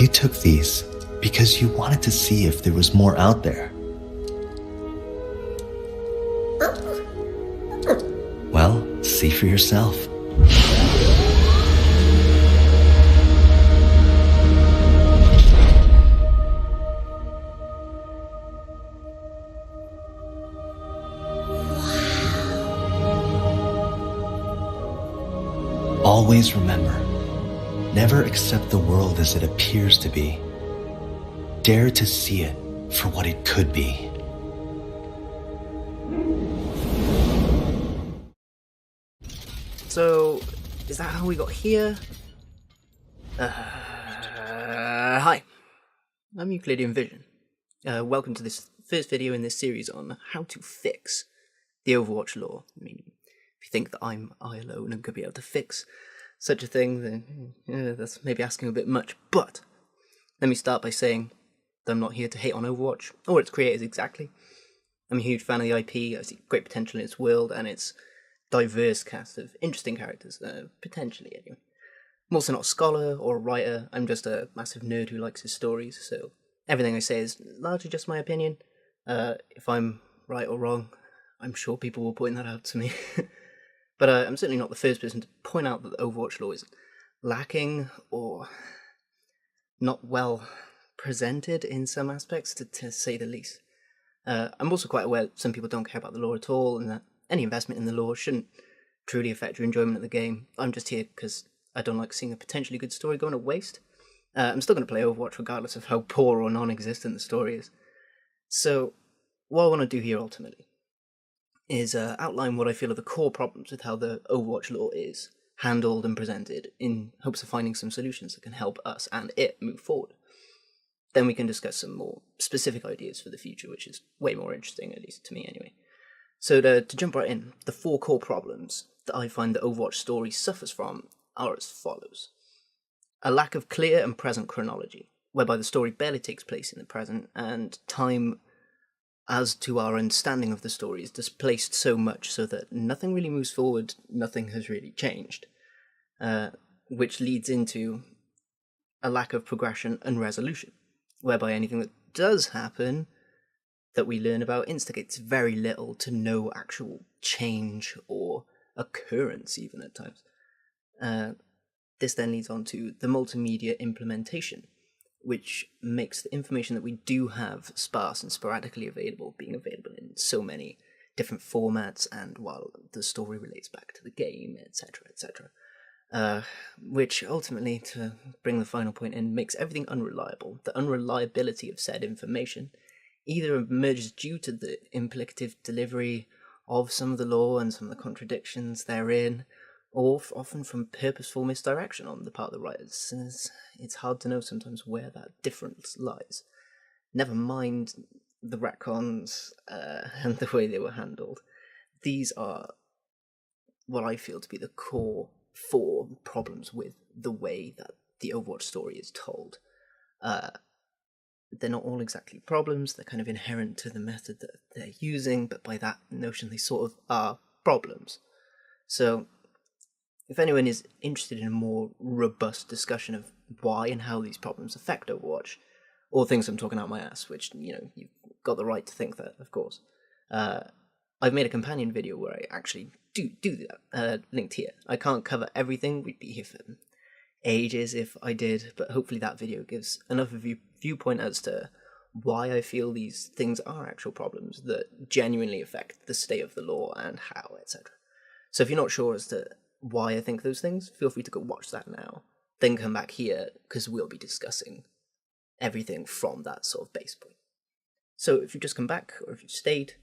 You took these because you wanted to see if there was more out there. Well, see for yourself. Always remember, never accept the world as it appears to be. Dare to see it for what it could be. So, is that how we got here? Hi, I'm Euclidean Vision. Welcome to this first video in this series on how to fix the Overwatch lore. I mean, if you think that I'm I alone and could be able to fix such a thing, then that's maybe asking a bit much. But let me start by saying that I'm not here to hate on Overwatch or its creators exactly. I'm a huge fan of the IP. I see great potential in its world and its diverse cast of interesting characters, potentially anyway. I'm also not a scholar or a writer. I'm just a massive nerd who likes his stories, so everything I say is largely just my opinion. If I'm right or wrong, I'm sure people will point that out to me. But I'm certainly not the first person to point out that the Overwatch lore is lacking or not well presented in some aspects, to say the least. I'm also quite aware that some people don't care about the lore at all, and that any investment in the lore shouldn't truly affect your enjoyment of the game. I'm just here because I don't like seeing a potentially good story going to waste. I'm still going to play Overwatch regardless of how poor or non-existent the story is. So, what I want to do here ultimately is outline what I feel are the core problems with how the Overwatch lore is handled and presented, in hopes of finding some solutions that can help us and it move forward. Then we can discuss some more specific ideas for the future, which is way more interesting, at least to me anyway. So to jump right in, the 4 core problems that I find the Overwatch story suffers from are as follows. A lack of clear and present chronology, whereby the story barely takes place in the present, and time as to our understanding of the story is displaced so much so that nothing really moves forward, nothing has really changed, which leads into a lack of progression and resolution, whereby anything that does happen that we learn about instigates very little to no actual change or occurrence even at times. This then leads on to the multimedia implementation, which makes the information that we do have sparse and sporadically available, being available in so many different formats, and while the story relates back to the game, etc., etc. Which ultimately, to bring the final point in, makes everything unreliable. The unreliability of said information either emerges due to the implicative delivery of some of the lore and some of the contradictions therein, or often from purposeful misdirection on the part of the writers. And it's hard to know sometimes where that difference lies. Never mind the retcons and the way they were handled. These are what I feel to be the core 4 problems with the way that the Overwatch story is told. They're not all exactly problems, they're kind of inherent to the method that they're using, but by that notion they sort of are problems. So, if anyone is interested in a more robust discussion of why and how these problems affect Overwatch, or things I'm talking out my ass, which, you've got the right to think that, of course, I've made a companion video where I actually do that, linked here. I can't cover everything, we'd be here for ages if I did, but hopefully that video gives enough of a viewpoint as to why I feel these things are actual problems that genuinely affect the state of the lore and how, etc. So if you're not sure as to why I think those things, feel free to go watch that now, then come back here, because we'll be discussing everything from that sort of base point. So if you just come back, or if you stayed,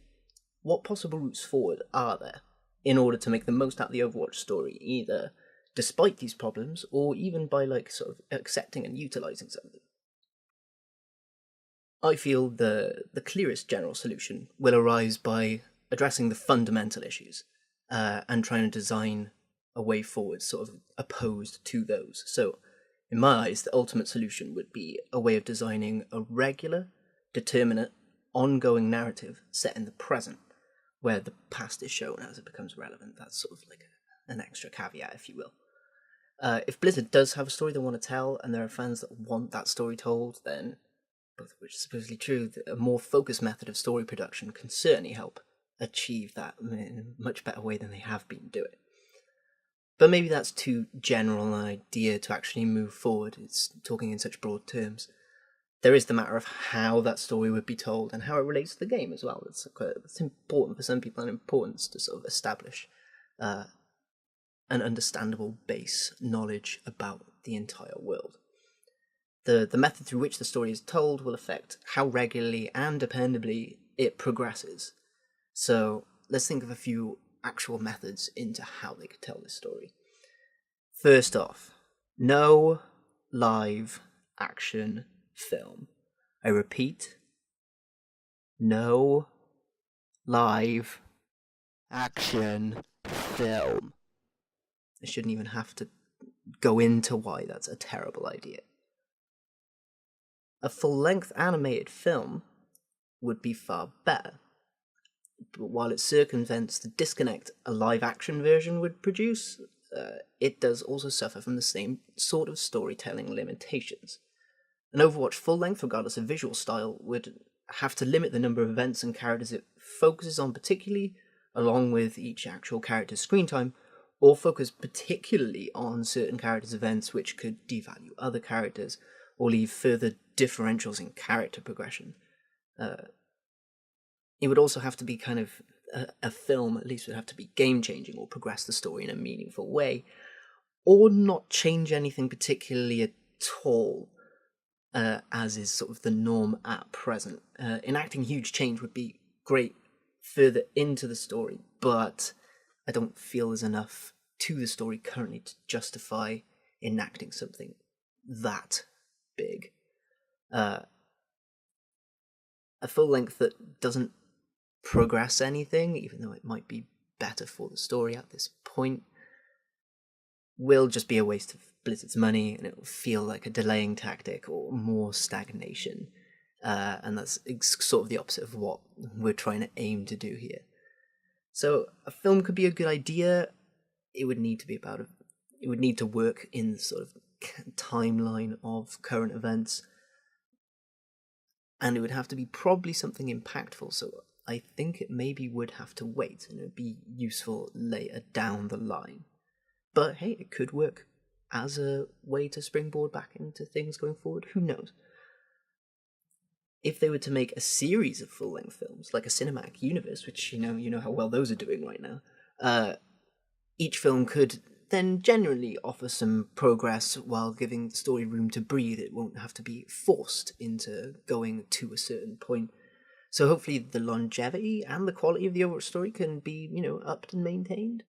what possible routes forward are there in order to make the most out of the Overwatch story, either despite these problems, or even by sort of accepting and utilising some of them? I feel the clearest general solution will arise by addressing the fundamental issues, and trying to design a way forward sort of opposed to those. So, in my eyes, the ultimate solution would be a way of designing a regular, determinate, ongoing narrative set in the present, where the past is shown as it becomes relevant. That's sort of like an extra caveat, if you will. If Blizzard does have a story they want to tell, and there are fans that want that story told, then, both of which is supposedly true, a more focused method of story production can certainly help achieve that in a much better way than they have been doing. But maybe that's too general an idea to actually move forward. It's talking in such broad terms. There is the matter of how that story would be told and how it relates to the game as well. It's important for some people, and importance to sort of establish an understandable base knowledge about the entire world. The method through which the story is told will affect how regularly and dependably it progresses. So let's think of a few actual methods into how they could tell this story. First off, no live action film. I repeat, no live action film. I shouldn't even have to go into why that's a terrible idea. A full-length animated film would be far better, but while it circumvents the disconnect a live-action version would produce, it does also suffer from the same sort of storytelling limitations. An Overwatch full-length, regardless of visual style, would have to limit the number of events and characters it focuses on particularly, along with each actual character's screen time, or focus particularly on certain characters' events which could devalue other characters, or leave further differentials in character progression. It would also have to be kind of a film, at least would have to be game-changing or progress the story in a meaningful way, or not change anything particularly at all, as is sort of the norm at present. Enacting huge change would be great further into the story, but I don't feel there's enough to the story currently to justify enacting something that big. A full length that doesn't progress anything, even though it might be better for the story at this point, will just be a waste of Blizzard's money, and it will feel like a delaying tactic or more stagnation. And that's sort of the opposite of what we're trying to aim to do here. So a film could be a good idea. It would need to be it would need to work in the sort of timeline of current events, and it would have to be probably something impactful. So I think it maybe would have to wait, and it would be useful later down the line. But hey, it could work as a way to springboard back into things going forward. Who knows? If they were to make a series of full-length films, like a cinematic universe, which you know how well those are doing right now, each film could then genuinely offer some progress while giving the story room to breathe. It won't have to be forced into going to a certain point. So hopefully the longevity and the quality of the overall story can be, upped and maintained.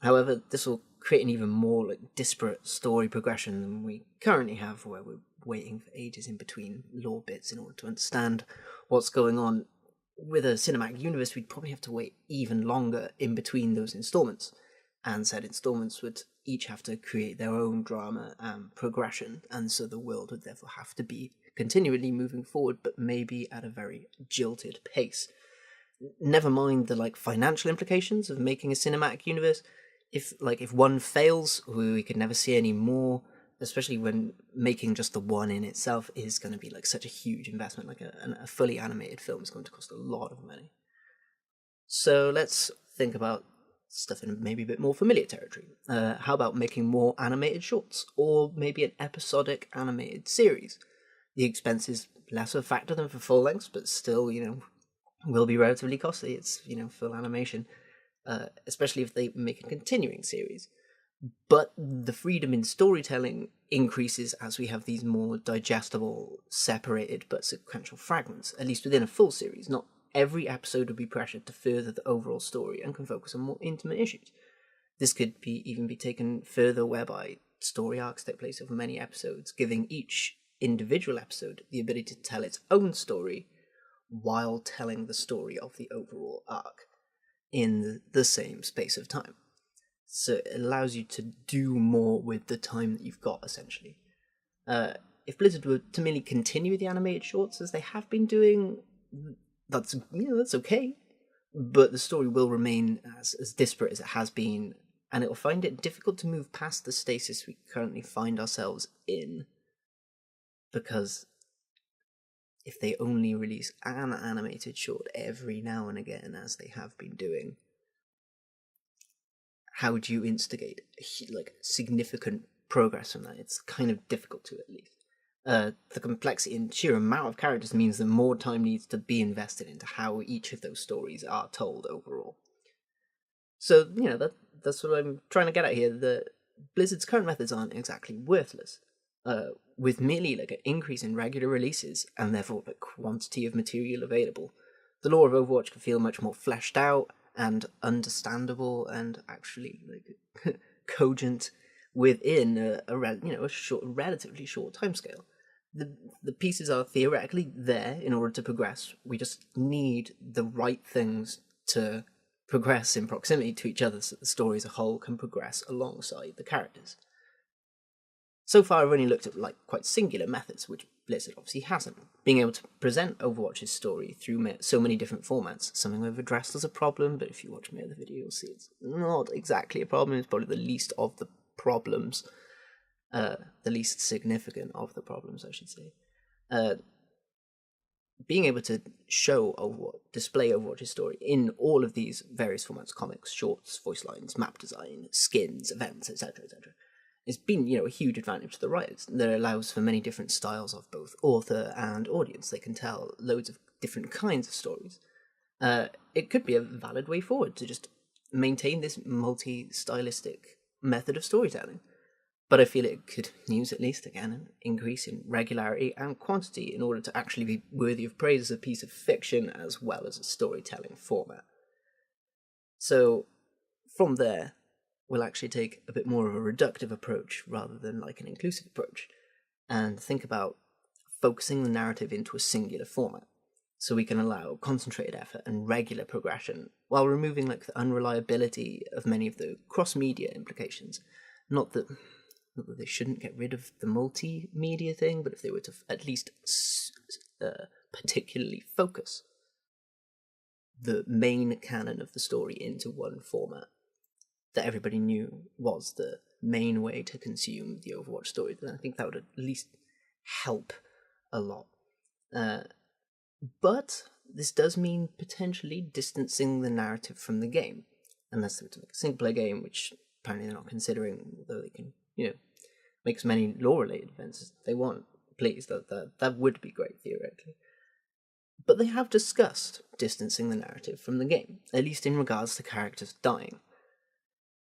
However, this will create an even more disparate story progression than we currently have, where we're waiting for ages in between lore bits in order to understand what's going on. With a cinematic universe, we'd probably have to wait even longer in between those installments, and said installments would each have to create their own drama and progression, and so the world would therefore have to be continually moving forward, but maybe at a very jilted pace. Never mind the financial implications of making a cinematic universe. If one fails, we could never see any more, especially when making just the one in itself is going to be such a huge investment. A fully animated film is going to cost a lot of money. So let's think about stuff in maybe a bit more familiar territory. How about making more animated shorts, or maybe an episodic animated series? The expense is less of a factor than for full lengths, but still, will be relatively costly. It's, full animation, especially if they make a continuing series. But the freedom in storytelling increases as we have these more digestible, separated but sequential fragments, at least within a full series. Not every episode would be pressured to further the overall story and can focus on more intimate issues. This could even be taken further, whereby story arcs take place over many episodes, giving each individual episode the ability to tell its own story while telling the story of the overall arc in the same space of time. So it allows you to do more with the time that you've got, essentially. If Blizzard were to merely continue the animated shorts as they have been doing, that's okay. But the story will remain as disparate as it has been and it will find it difficult to move past the stasis we currently find ourselves in, because if they only release an animated short every now and again, as they have been doing, how do you instigate significant progress from that? It's kind of difficult to, at least. The complexity and sheer amount of characters means that more time needs to be invested into how each of those stories are told overall. So, that's what I'm trying to get at here. Blizzard's current methods aren't exactly worthless. With merely an increase in regular releases, and therefore the quantity of material available, the lore of Overwatch can feel much more fleshed out and understandable, and actually cogent within a relatively short timescale. The pieces are theoretically there in order to progress. We just need the right things to progress in proximity to each other, so that the story as a whole can progress alongside the characters. So far, I've only looked at quite singular methods, which Blizzard obviously hasn't. Being able to present Overwatch's story through so many different formats, something we've addressed as a problem, but if you watch my other video, you'll see it's not exactly a problem. It's probably the least of the problems, the least significant of the problems, I should say. Being able to display Overwatch's story in all of these various formats, comics, shorts, voice lines, map design, skins, events, etc., etc., it's been, a huge advantage to the writers that allows for many different styles of both author and audience. They can tell loads of different kinds of stories. It could be a valid way forward to just maintain this multi-stylistic method of storytelling. But I feel it could use, at least again, an increase in regularity and quantity in order to actually be worthy of praise as a piece of fiction as well as a storytelling format. So, from there, we'll actually take a bit more of a reductive approach rather than an inclusive approach, and think about focusing the narrative into a singular format, so we can allow concentrated effort and regular progression while removing the unreliability of many of the cross-media implications. Not that they shouldn't get rid of the multimedia thing, but if they were to at least particularly focus the main canon of the story into one format that everybody knew was the main way to consume the Overwatch story, then I think that would at least help a lot. But this does mean potentially distancing the narrative from the game, unless they were to make a single-player game, which apparently they're not considering, although they can, make as many lore-related events as they want. Please, that would be great, theoretically. But they have discussed distancing the narrative from the game, at least in regards to characters dying.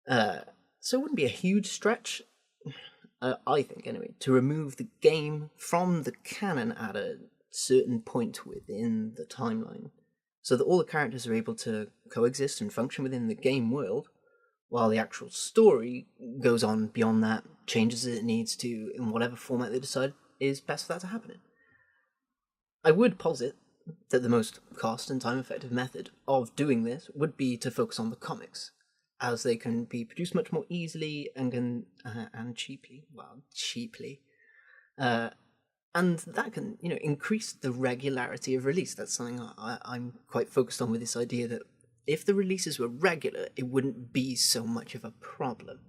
So it wouldn't be a huge stretch, I think anyway, to remove the game from the canon at a certain point within the timeline, so that all the characters are able to coexist and function within the game world, while the actual story goes on beyond that, changes as it needs to, in whatever format they decide is best for that to happen in. I would posit that the most cost and time-effective method of doing this would be to focus on the comics, as they can be produced much more easily and cheaply. And that can, increase the regularity of release. That's something I'm quite focused on with this idea that if the releases were regular, it wouldn't be so much of a problem.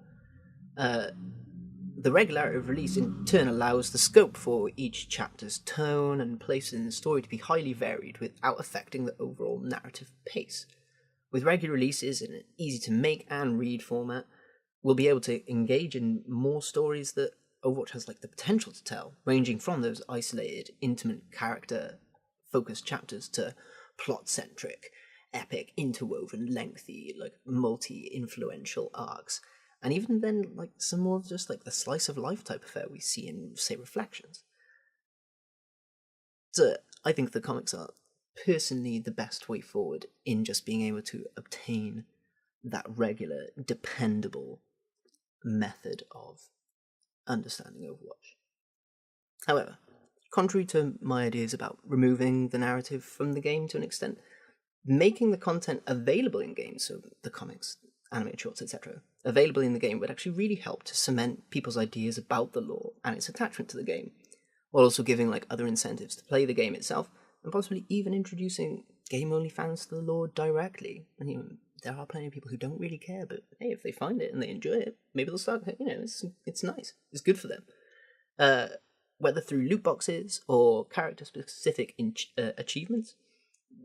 The regularity of release in turn allows the scope for each chapter's tone and place in the story to be highly varied without affecting the overall narrative pace. With regular releases in an easy-to-make and read format, we'll be able to engage in more stories that Overwatch has the potential to tell, ranging from those isolated, intimate, character-focused chapters to plot-centric, epic, interwoven, lengthy, multi-influential arcs, and even then, some more of just the slice-of-life type affair we see in, say, Reflections. So I think the comics are personally the best way forward in just being able to obtain that regular, dependable method of understanding Overwatch. However, contrary to my ideas about removing the narrative from the game to an extent, making the content available in games, so the comics, animated shorts, etc., available in the game would actually really help to cement people's ideas about the lore and its attachment to the game, while also giving other incentives to play the game itself and possibly even introducing game-only fans to the lore directly. And there are plenty of people who don't really care, but hey, if they find it and they enjoy it, maybe they'll start. It's nice. It's good for them. Whether through loot boxes or character-specific achievements,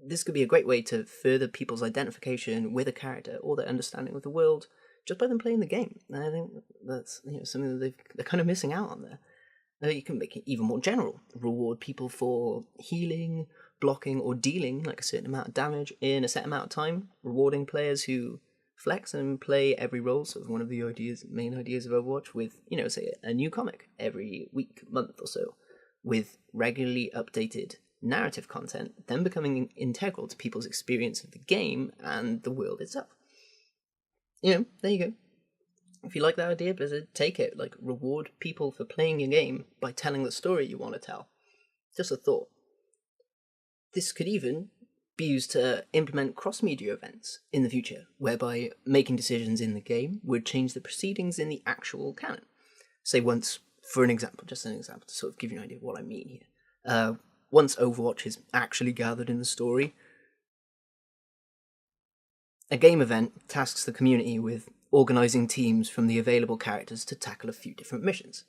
this could be a great way to further people's identification with a character or their understanding of the world just by them playing the game. And I think that's something that they're kind of missing out on there. You can make it even more general. Reward people for healing, blocking, or dealing like a certain amount of damage in a set amount of time. Rewarding players who flex and play every role. So one of the main ideas of Overwatch with, say a new comic every week, month or so, with regularly updated narrative content, then becoming integral to people's experience of the game and the world itself. There you go. If you like that idea, Blizzard, take it. Like, reward people for playing your game by telling the story you want to tell. Just a thought. This could even be used to implement cross-media events in the future, whereby making decisions in the game would change the proceedings in the actual canon. Say once, for an example, just an example to sort of give you an idea of what I mean here. Once Overwatch is actually gathered in the story, a game event tasks the community with organising teams from the available characters to tackle a few different missions,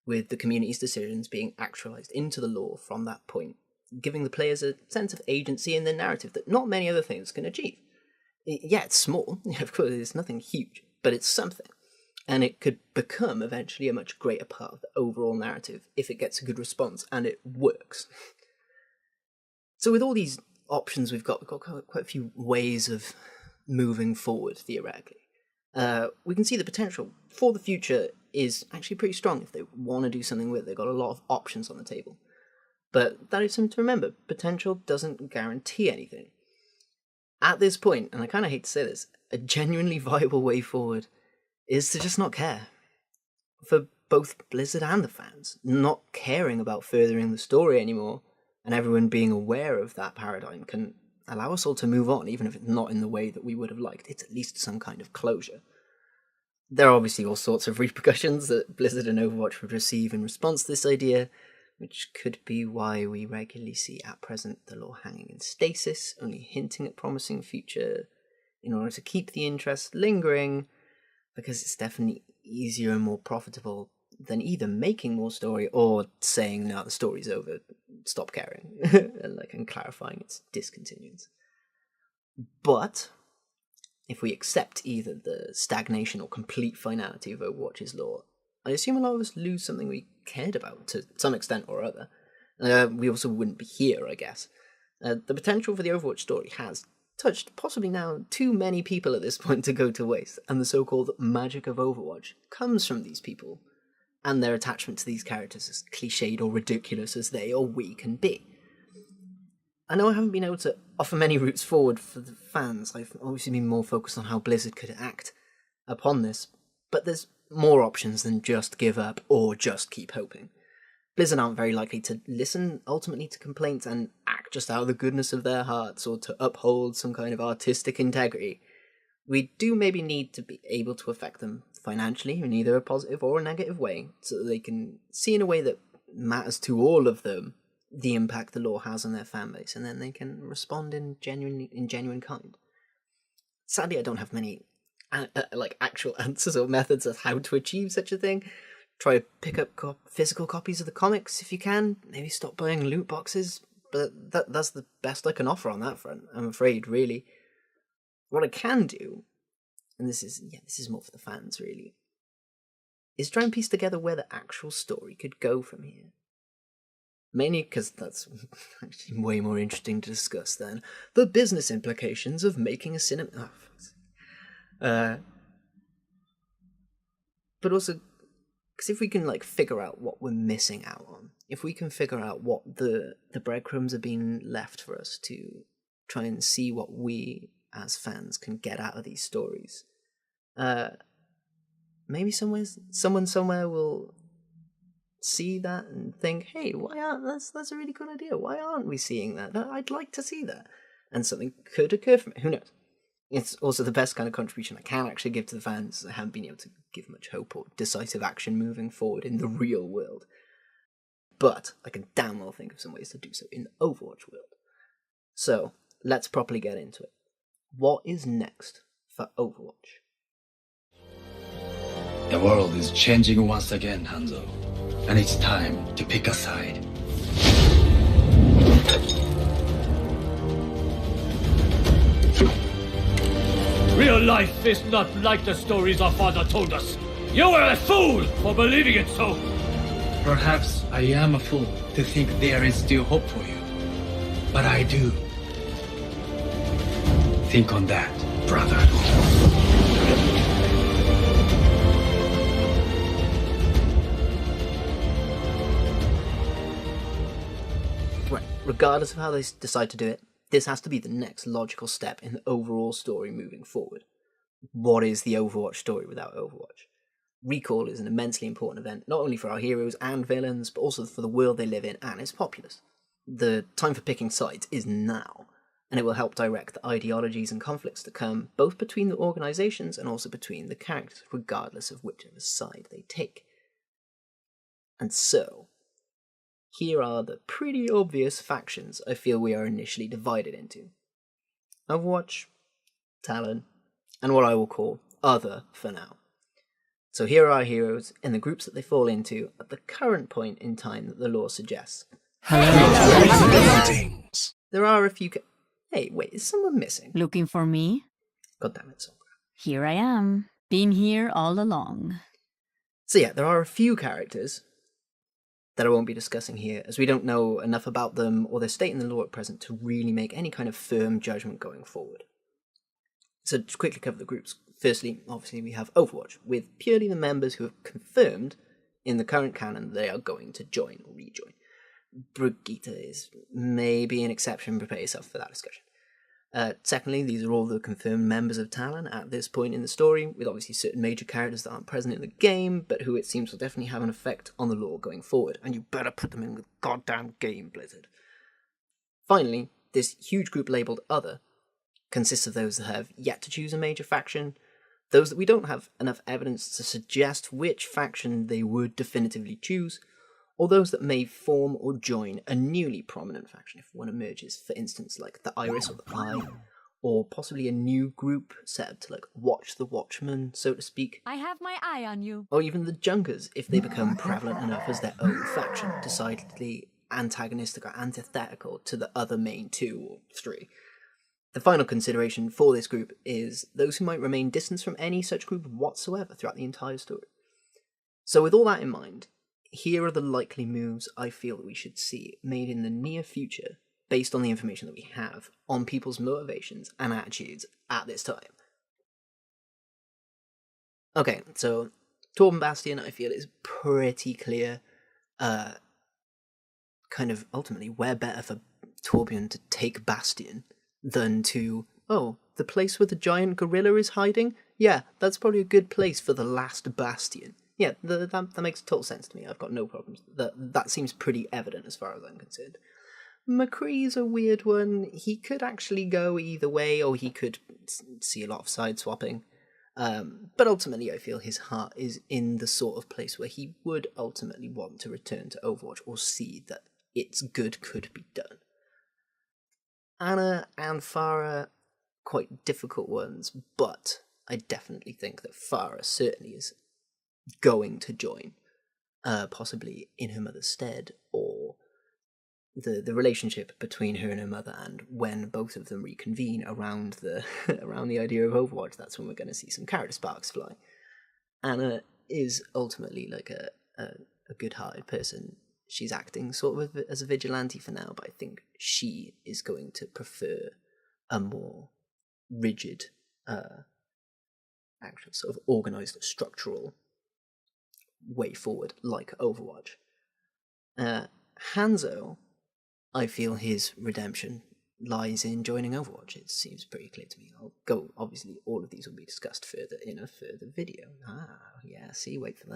with the community's decisions being actualised into the lore from that point, giving the players a sense of agency in their narrative that not many other things can achieve. Yeah, it's small, of course, it's nothing huge, but it's something. And it could become eventually a much greater part of the overall narrative if it gets a good response and it works. So with all these options we've got quite a few ways of moving forward, theoretically. We can see the potential for the future is actually pretty strong if they want to do something with it. They've got a lot of options on the table. But that is something to remember. Potential doesn't guarantee anything. At this point, and I kind of hate to say this, a genuinely viable way forward is to just not care. For both Blizzard and the fans, not caring about furthering the story anymore, and everyone being aware of that paradigm can allow us all to move on, even if it's not in the way that we would have liked. It's at least some kind of closure. There are obviously all sorts of repercussions that Blizzard and Overwatch would receive in response to this idea, which could be why we regularly see at present the lore hanging in stasis, only hinting at promising future, in order to keep the interest lingering, because it's definitely easier and more profitable than either making more story or saying, no, the story's over, stop caring, and clarifying its discontinuance. But if we accept either the stagnation or complete finality of Overwatch's lore, I assume a lot of us lose something we cared about to some extent or other. We also wouldn't be here, I guess. The potential for the Overwatch story has touched possibly now too many people at this point to go to waste, and the so-called magic of Overwatch comes from these people, and their attachment to these characters, as cliched or ridiculous as they or we can be. I know I haven't been able to offer many routes forward for the fans. I've obviously been more focused on how Blizzard could act upon this, but there's more options than just give up or just keep hoping. Blizzard aren't very likely to listen ultimately to complaints and act just out of the goodness of their hearts or to uphold some kind of artistic integrity. We do maybe need to be able to affect them financially in either a positive or a negative way, so that they can see in a way that matters to all of them the impact the lore has on their fan base, and then they can respond in genuine kind. Sadly, I don't have many actual answers or methods of how to achieve such a thing. Try to pick up physical copies of the comics if you can. Maybe stop buying loot boxes. But that's the best I can offer on that front, I'm afraid, really. What I can do, and this is more for the fans, really, is try and piece together where the actual story could go from here. Mainly because that's actually way more interesting to discuss than the business implications of making a cinema. But also, because if we can figure out what we're missing out on, if we can figure out what the breadcrumbs are being left for us to try and see what we as fans can get out of these stories, maybe someone somewhere will see that and think, hey, that's a really good idea. Why aren't we seeing that? I'd like to see that. And something could occur from it. Who knows? It's also the best kind of contribution I can actually give to the fans. I haven't been able to give much hope or decisive action moving forward in the real world. But I can damn well think of some ways to do so in the Overwatch world. So, let's properly get into it. What is next for Overwatch? The world is changing once again, Hanzo. And it's time to pick a side. Real life is not like the stories our father told us. You were a fool for believing it so. Perhaps I am a fool to think there is still hope for you. But I do. Think on that, brother. Right, regardless of how they decide to do it, this has to be the next logical step in the overall story moving forward. What is the Overwatch story without Overwatch? Recall is an immensely important event, not only for our heroes and villains, but also for the world they live in and its populace. The time for picking sides is now, and it will help direct the ideologies and conflicts to come, both between the organizations and also between the characters, regardless of whichever side they take. And so, here are the pretty obvious factions I feel we are initially divided into. Overwatch, Talon, and what I will call Other for now. So here are our heroes in the groups that they fall into at the current point in time that the lore suggests. There are a few... Hey, wait, is someone missing? Looking for me? God damn it, Sombra. Here I am. Been here all along. So yeah, there are a few characters that I won't be discussing here, as we don't know enough about them or their state in the lore at present to really make any kind of firm judgment going forward. So to quickly cover the groups. Firstly, obviously we have Overwatch, with purely the members who have confirmed in the current canon they are going to join or rejoin. Brigitte is maybe an exception, prepare yourself for that discussion. Secondly, these are all the confirmed members of Talon at this point in the story, with obviously certain major characters that aren't present in the game, but who it seems will definitely have an effect on the lore going forward, and you better put them in the goddamn game, Blizzard. Finally, this huge group labelled Other consists of those that have yet to choose a major faction, those that we don't have enough evidence to suggest which faction they would definitively choose, or those that may form or join a newly prominent faction if one emerges, for instance, like the Iris or the Eye, or possibly a new group set up to watch the Watchmen, so to speak. I have my eye on you. Or even the Junkers, if they become prevalent enough as their own faction, decidedly antagonistic or antithetical to the other main two or three. The final consideration for this group is those who might remain distant from any such group whatsoever throughout the entire story. So with all that in mind, here are the likely moves I feel that we should see made in the near future based on the information that we have on people's motivations and attitudes at this time. Okay, so Torben Bastion I feel is pretty clear. Kind of ultimately, where better for Torbjorn to take Bastion than to, the place where the giant gorilla is hiding? Yeah, that's probably a good place for the last Bastion. Yeah, that makes total sense to me. I've got no problems. That seems pretty evident as far as I'm concerned. McCree's a weird one. He could actually go either way, or he could see a lot of side swapping. But ultimately, I feel his heart is in the sort of place where he would ultimately want to return to Overwatch or see that its good could be done. Anna and Farah, quite difficult ones, but I definitely think that Farah certainly is going to join, possibly in her mother's stead, or the relationship between her and her mother, and when both of them reconvene around the around the idea of Overwatch, that's when we're going to see some character sparks fly. Anna is ultimately like a good-hearted person. She's acting sort of as a vigilante for now, but I think she is going to prefer a more rigid, actual sort of organised, structural way forward, like Overwatch. Hanzo, I feel his redemption lies in joining Overwatch. It seems pretty clear to me. I'll go, obviously, all of these will be discussed further in a further video. Yeah, see, wait for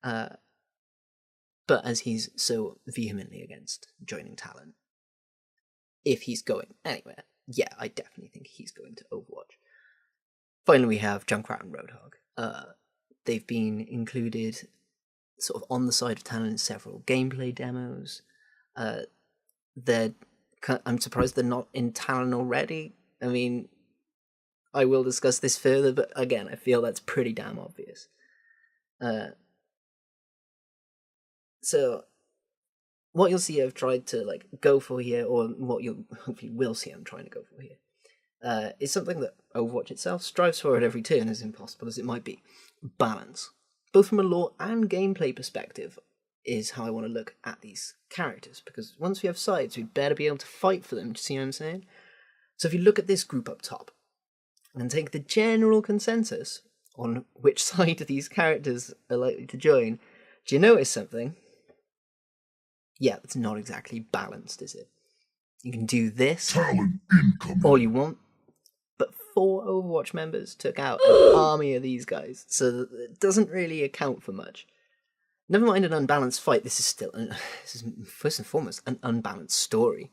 that. But as he's so vehemently against joining Talon, if he's going anywhere, yeah, I definitely think he's going to Overwatch. Finally, we have Junkrat and Roadhog. They've been included sort of on the side of Talon in several gameplay demos. They're I'm surprised they're not in Talon already. I mean, I will discuss this further, but again, I feel that's pretty damn obvious. So, what you'll see I've tried to like go for here, or what you hopefully will see I'm trying to go for here, is something that Overwatch itself strives for at every turn, as impossible as it might be. Balance. Both from a lore and gameplay perspective is how I want to look at these characters, because once we have sides, we'd better be able to fight for them, do you see what I'm saying? So if you look at this group up top, and take the general consensus on which side of these characters are likely to join, do you notice something? Yeah, it's not exactly balanced, is it? You can do this all you want, but 4 Overwatch members took out an army of these guys, so it doesn't really account for much. Never mind an unbalanced fight, this is first and foremost an unbalanced story.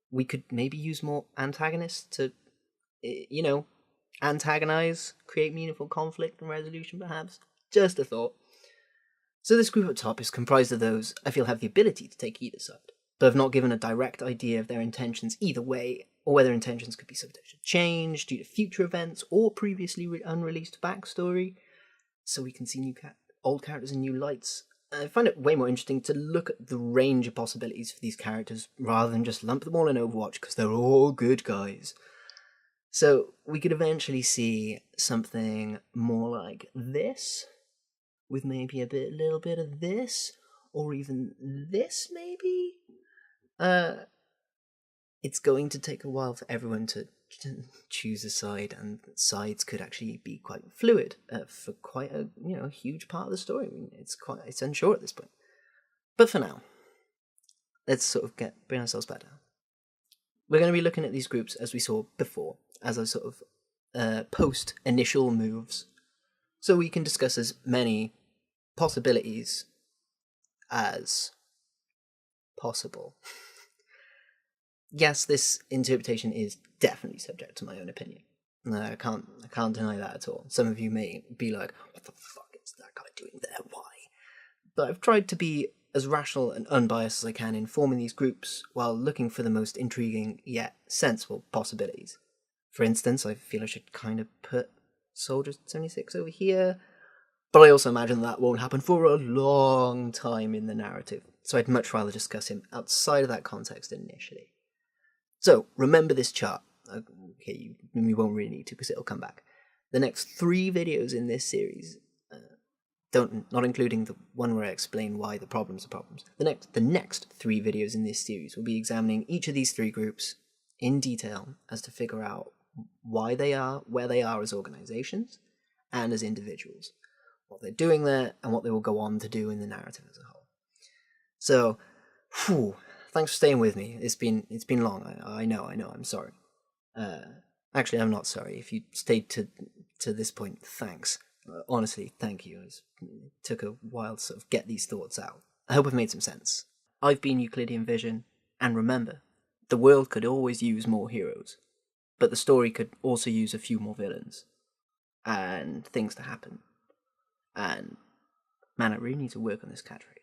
We could maybe use more antagonists to, antagonize, create meaningful conflict and resolution, perhaps. Just a thought. So this group at top is comprised of those I feel have the ability to take either side, but have not given a direct idea of their intentions either way, or whether intentions could be subject to change due to future events or previously unreleased backstory, so we can see old characters in new lights. I find it way more interesting to look at the range of possibilities for these characters rather than just lump them all in Overwatch because they're all good guys. So we could eventually see something more like this, with maybe a little bit of this, or even this maybe? It's going to take a while for everyone to choose a side, and sides could actually be quite fluid for quite a huge part of the story. I mean, it's unsure at this point. But for now, let's sort of bring ourselves back down. We're going to be looking at these groups as we saw before, as a sort of post initial moves, so we can discuss as many possibilities as possible. Yes, this interpretation is definitely subject to my own opinion. No, I can't deny that at all. Some of you may be like, what the fuck is that guy doing there? Why? But I've tried to be as rational and unbiased as I can in forming these groups while looking for the most intriguing yet sensible possibilities. For instance, I feel I should kind of put Soldier 76 over here, but I also imagine that won't happen for a long time in the narrative, so I'd much rather discuss him outside of that context initially. So, remember this chart. Okay, we won't really need to because it'll come back. The next 3 videos in this series, not including the one where I explain why the problems are problems. The next 3 videos in this series will be examining each of these 3 groups in detail as to figure out why they are where they are as organizations and as individuals, what they're doing there, and what they will go on to do in the narrative as a whole. So, thanks for staying with me. It's been long. I know. I'm sorry. Actually, I'm not sorry. If you stayed to this point, thanks. Honestly, thank you. It took a while to sort of get these thoughts out. I hope I've made some sense. I've been Euclidean Vision, and remember, the world could always use more heroes, but the story could also use a few more villains, and things to happen. And man, I really need to work on this catchphrase.